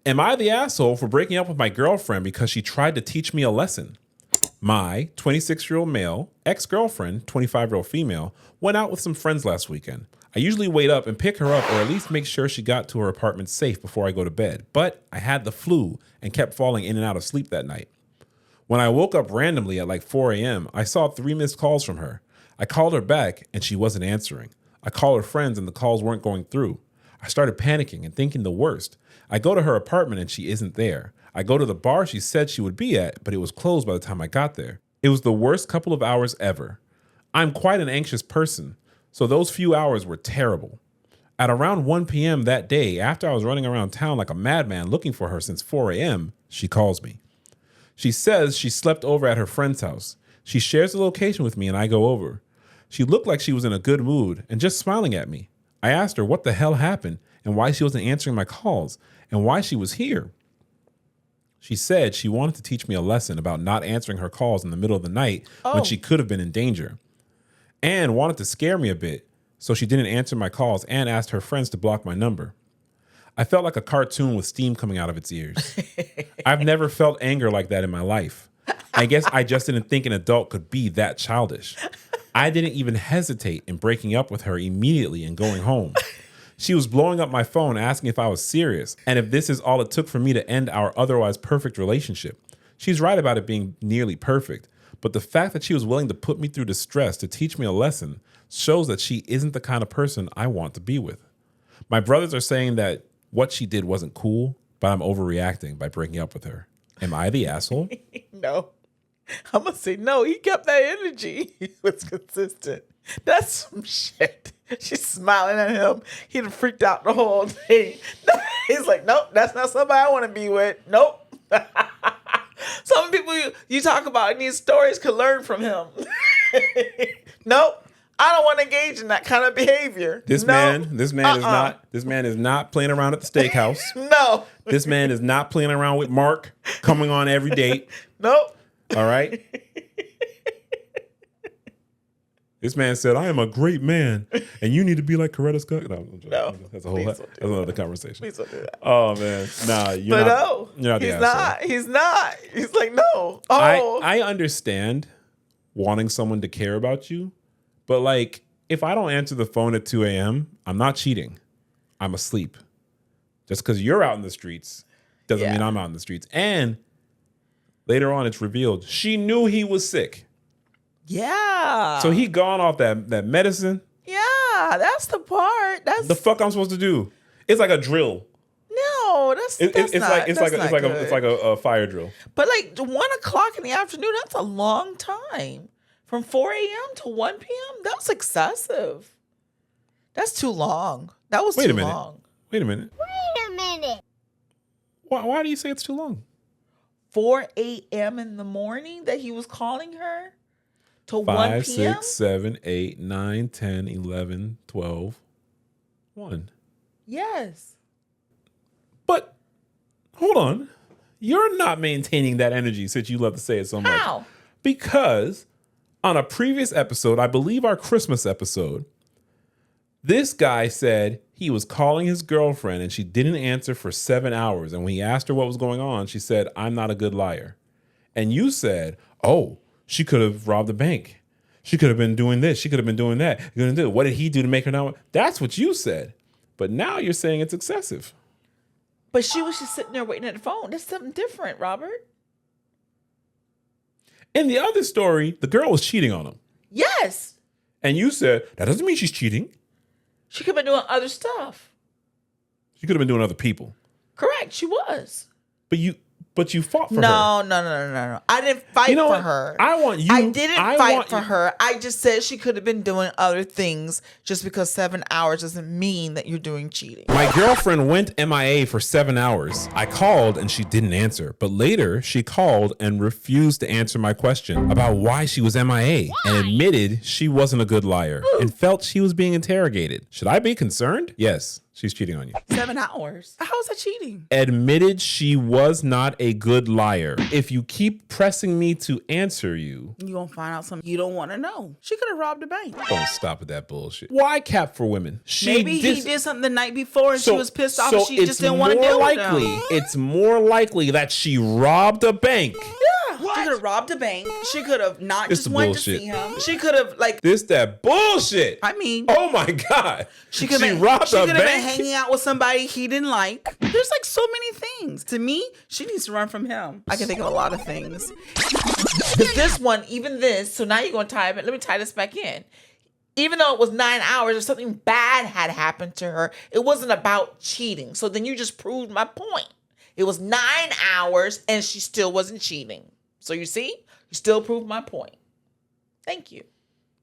Am I the asshole for breaking up with my girlfriend because she tried to teach me a lesson? My 26-year-old male, ex-girlfriend, 25-year-old female, went out with some friends last weekend. I usually wait up and pick her up or at least make sure she got to her apartment safe before I go to bed. But I had the flu and kept falling in and out of sleep that night. When I woke up randomly at like 4 a.m., I saw 3 missed calls from her. I called her back and she wasn't answering. I called her friends and the calls weren't going through. I started panicking and thinking the worst. I go to her apartment and she isn't there. I go to the bar she said she would be at, but it was closed by the time I got there. It was the worst couple of hours ever. I'm quite an anxious person, so those few hours were terrible. At around 1 p.m. that day, after I was running around town like a madman looking for her since 4 a.m., she calls me. She says she slept over at her friend's house. She shares the location with me and I go over. She looked like she was in a good mood and just smiling at me. I asked her what the hell happened and why she wasn't answering my calls and why she was here. She said she wanted to teach me a lesson about not answering her calls in the middle of the night when she could have been in danger, and wanted to scare me a bit, so she didn't answer my calls and asked her friends to block my number. I felt like a cartoon with steam coming out of its ears. I've never felt anger like that in my life. I guess I just didn't think an adult could be that childish. I didn't even hesitate in breaking up with her immediately and going home. She was blowing up my phone asking if I was serious and if this is all it took for me to end our otherwise perfect relationship. She's right about it being nearly perfect, but the fact that she was willing to put me through distress to teach me a lesson shows that she isn't the kind of person I want to be with. My brothers are saying that what she did wasn't cool, but I'm overreacting by breaking up with her. Am I the asshole? No. I'm going to say no. He kept that energy. He was consistent. That's some shit. She's smiling at him. He done freaked out the whole day. He's like, nope, that's not somebody I want to be with. Nope. Some people you talk about in these stories could learn from him. Nope. I don't want to engage in that kind of behavior. This man is not playing around at the steakhouse. No. This man is not playing around with Mark coming on every date. Nope. All right. This man said, "I am a great man, and you need to be like Coretta Scott." No, that's another conversation. Please don't do that. Oh man, nah, you're not the asshole. He's not. He's like, no. Oh, I understand wanting someone to care about you, but like, if I don't answer the phone at 2 a.m., I'm not cheating. I'm asleep. Just because you're out in the streets doesn't mean I'm out in the streets. And later on, it's revealed she knew he was sick. Yeah. So he gone off that medicine. Yeah, that's the part. That's the fuck I'm supposed to do. It's like a drill. No, it's like a fire drill. But like 1 o'clock in the afternoon, that's a long time. From 4 a.m. to 1 p.m. That's excessive. That's too long. That was too long. Wait a minute. Why do you say it's too long? 4 a.m. in the morning that he was calling her to 1 5, p.m.? 6, 7, 8, 9, 10, 11, 12, 1. Yes. But hold on. You're not maintaining that energy since you love to say it so much. How? Because on a previous episode, I believe our Christmas episode, this guy said he was calling his girlfriend and she didn't answer for 7 hours. And when he asked her what was going on, she said, "I'm not a good liar." And you said, "Oh, she could have robbed a bank. She could have been doing this. She could have been doing that. What did he do to make her not?" That's what you said. But now you're saying it's excessive. But she was just sitting there waiting at the phone. That's something different, Robert. In the other story, the girl was cheating on him. Yes. And you said, that doesn't mean she's cheating. She could have been doing other stuff. She could have been doing other people. Correct. She was. But you fought for her. No. I didn't fight for her. I didn't fight for her. I just said she could have been doing other things. Just because 7 hours doesn't mean that you're doing cheating. My girlfriend went MIA for 7 hours. I called and she didn't answer. But later she called and refused to answer my question about why she was MIA and admitted she wasn't a good liar and felt she was being interrogated. Should I be concerned? Yes. She's cheating on you. 7 hours. How is that cheating? Admitted she was not a good liar. If you keep pressing me to answer you, You gonna find out something you don't want to know. She could have robbed a bank. don't stop with that bullshit. Why cap for women? Maybe he did something the night before and she was pissed off and she just didn't want to deal with him. It's more likely that she robbed a bank. Yeah. She could have robbed a bank. She could have not It's just the went bullshit. to see him. She could have That bullshit. I mean, Oh my God. She could have been hanging out with somebody he didn't like. There's like so many things. To me, she needs to run from him. I can think of a lot of things. But this one, even this, so now you're going to tie it. Let me tie this back in. Even though it was 9 hours or something bad had happened to her, it wasn't about cheating. So then you just proved my point. It was 9 hours and she still wasn't cheating. So you see, you still proved my point. Thank you.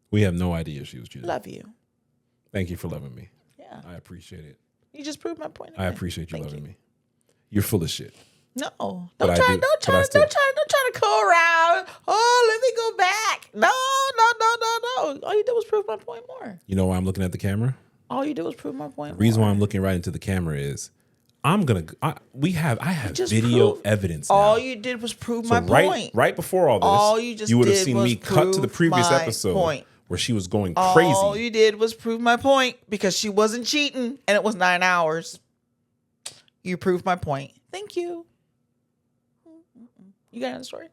We have no idea she was cheating. Love you. Thank you for loving me. Yeah. I appreciate it. You just proved my point. I appreciate you loving me. You're full of shit. No, But I do. don't try to go around. Oh, let me go back. No. All you did was prove my point more. You know why I'm looking at the camera? All you did was prove my point. The reason more. why I'm looking right into the camera is I have just video proved- evidence now. All you did was prove my point. Right before all this, All you just would have did seen was me cut to the prove previous my episode point. where she was going crazy. All you did was prove my point because she wasn't cheating and it was 9 hours. You proved my point. Thank you. You got another story?